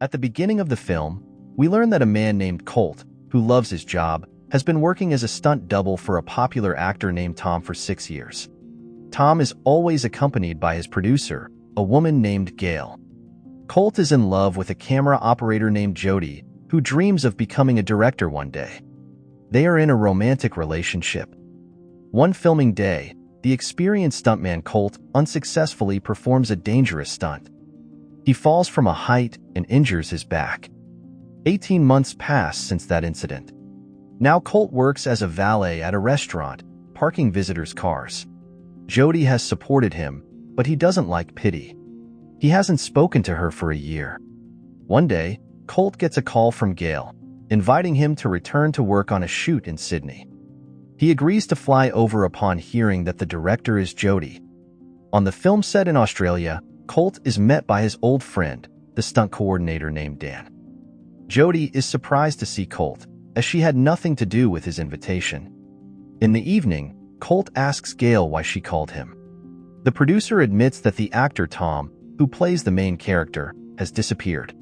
At the beginning of the film, we learn that a man named Colt, who loves his job, has been working as a stunt double for a popular actor named Tom for 6 years. Tom is always accompanied by his producer, a woman named Gail. Colt is in love with a camera operator named Jody, who dreams of becoming a director one day. They are in a romantic relationship. One filming day, the experienced stuntman Colt unsuccessfully performs a dangerous stunt. He falls from a height and injures his back. 18 months pass since that incident. Now Colt works as a valet at a restaurant, parking visitors' cars. Jody has supported him, but he doesn't like pity. He hasn't spoken to her for a year. One day, Colt gets a call from Gail, inviting him to return to work on a shoot in Sydney. He agrees to fly over upon hearing that the director is Jody. On the film set in Australia, Colt is met by his old friend, the stunt coordinator named Dan. Jody is surprised to see Colt, as she had nothing to do with his invitation. In the evening, Colt asks Gail why she called him. The producer admits that the actor Tom, who plays the main character, has disappeared.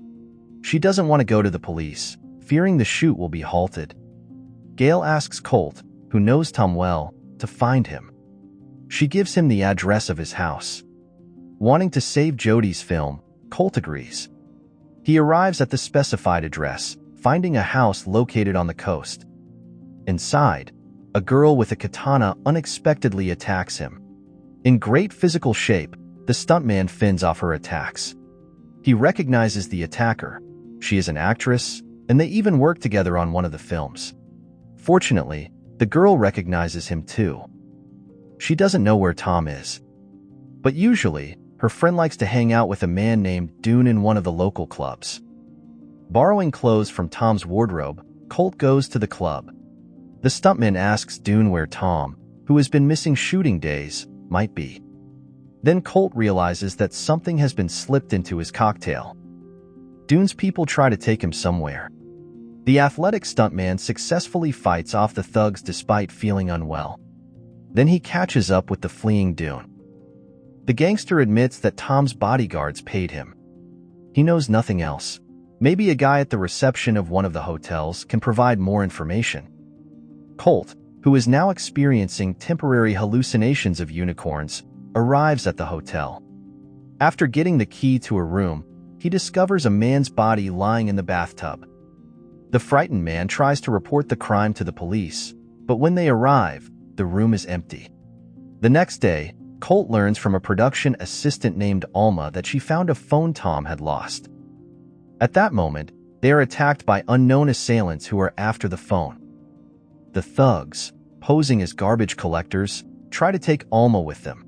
She doesn't want to go to the police, fearing the shoot will be halted. Gail asks Colt, who knows Tom well, to find him. She gives him the address of his house. Wanting to save Jody's film, Colt agrees. He arrives at the specified address, finding a house located on the coast. Inside, a girl with a katana unexpectedly attacks him. In great physical shape, the stuntman fends off her attacks. He recognizes the attacker. She is an actress, and they even work together on one of the films. Fortunately, the girl recognizes him too. She doesn't know where Tom is. But usually, her friend likes to hang out with a man named Dune in one of the local clubs. Borrowing clothes from Tom's wardrobe, Colt goes to the club. The stuntman asks Dune where Tom, who has been missing shooting days, might be. Then Colt realizes that something has been slipped into his cocktail. Dune's people try to take him somewhere. The athletic stuntman successfully fights off the thugs despite feeling unwell. Then he catches up with the fleeing Dune. The gangster admits that Tom's bodyguards paid him. He knows nothing else. Maybe a guy at the reception of one of the hotels can provide more information. Colt, who is now experiencing temporary hallucinations of unicorns, arrives at the hotel. After getting the key to a room, he discovers a man's body lying in the bathtub. The frightened man tries to report the crime to the police, but when they arrive, the room is empty. The next day, Colt learns from a production assistant named Alma that she found a phone Tom had lost. At that moment, they are attacked by unknown assailants who are after the phone. The thugs, posing as garbage collectors, try to take Alma with them.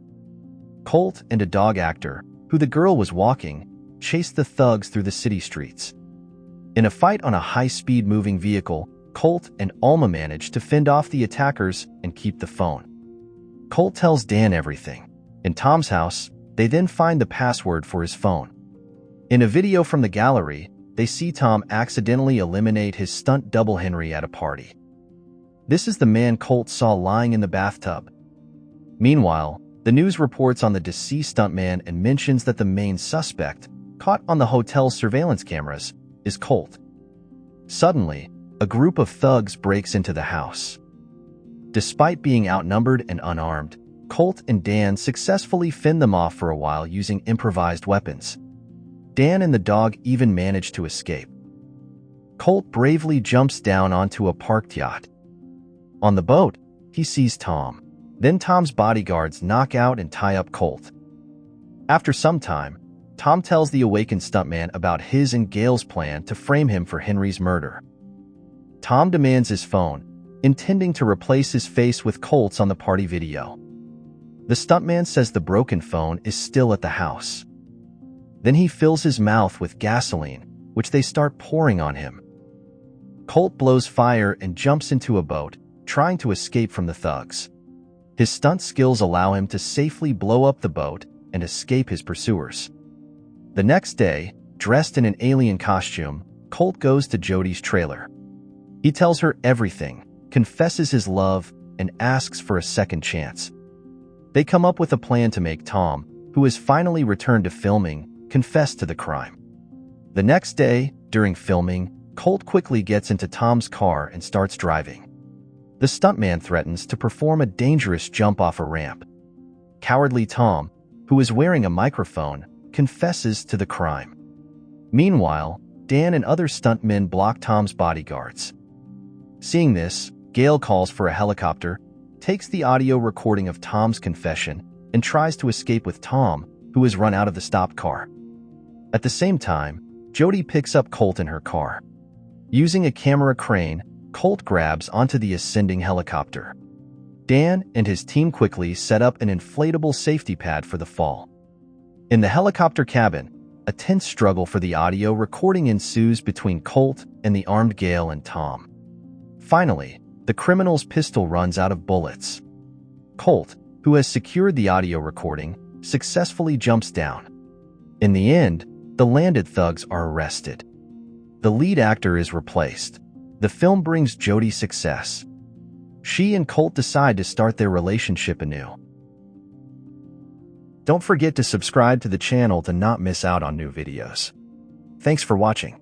Colt and a dog actor, who the girl was walking, chase the thugs through the city streets. In a fight on a high-speed moving vehicle, Colt and Alma manage to fend off the attackers and keep the phone. Colt tells Dan everything. In Tom's house, they then find the password for his phone. In a video from the gallery, they see Tom accidentally eliminate his stunt double Henry at a party. This is the man Colt saw lying in the bathtub. Meanwhile, the news reports on the deceased stuntman and mentions that the main suspect, caught on the hotel's surveillance cameras, is Colt. Suddenly, a group of thugs breaks into the house. Despite being outnumbered and unarmed, Colt and Dan successfully fend them off for a while using improvised weapons. Dan and the dog even manage to escape. Colt bravely jumps down onto a parked yacht. On the boat, he sees Tom. Then Tom's bodyguards knock out and tie up Colt. After some time, Tom tells the awakened stuntman about his and Gail's plan to frame him for Henry's murder. Tom demands his phone, intending to replace his face with Colt's on the party video. The stuntman says the broken phone is still at the house. Then he fills his mouth with gasoline, which they start pouring on him. Colt blows fire and jumps into a boat, trying to escape from the thugs. His stunt skills allow him to safely blow up the boat and escape his pursuers. The next day, dressed in an alien costume, Colt goes to Jody's trailer. He tells her everything, confesses his love, and asks for a second chance. They come up with a plan to make Tom, who has finally returned to filming, confess to the crime. The next day, during filming, Colt quickly gets into Tom's car and starts driving. The stuntman threatens to perform a dangerous jump off a ramp. Cowardly Tom, who is wearing a microphone, confesses to the crime. Meanwhile, Dan and other stuntmen block Tom's bodyguards. Seeing this, Gail calls for a helicopter, takes the audio recording of Tom's confession, and tries to escape with Tom, who has run out of the stopped car. At the same time, Jody picks up Colt in her car. Using a camera crane, Colt grabs onto the ascending helicopter. Dan and his team quickly set up an inflatable safety pad for the fall. In the helicopter cabin, a tense struggle for the audio recording ensues between Colt and the armed Gail and Tom. Finally, the criminal's pistol runs out of bullets. Colt, who has secured the audio recording, successfully jumps down. In the end, the landed thugs are arrested. The lead actor is replaced. The film brings Jody success. She and Colt decide to start their relationship anew. Don't forget to subscribe to the channel to not miss out on new videos. Thanks for watching.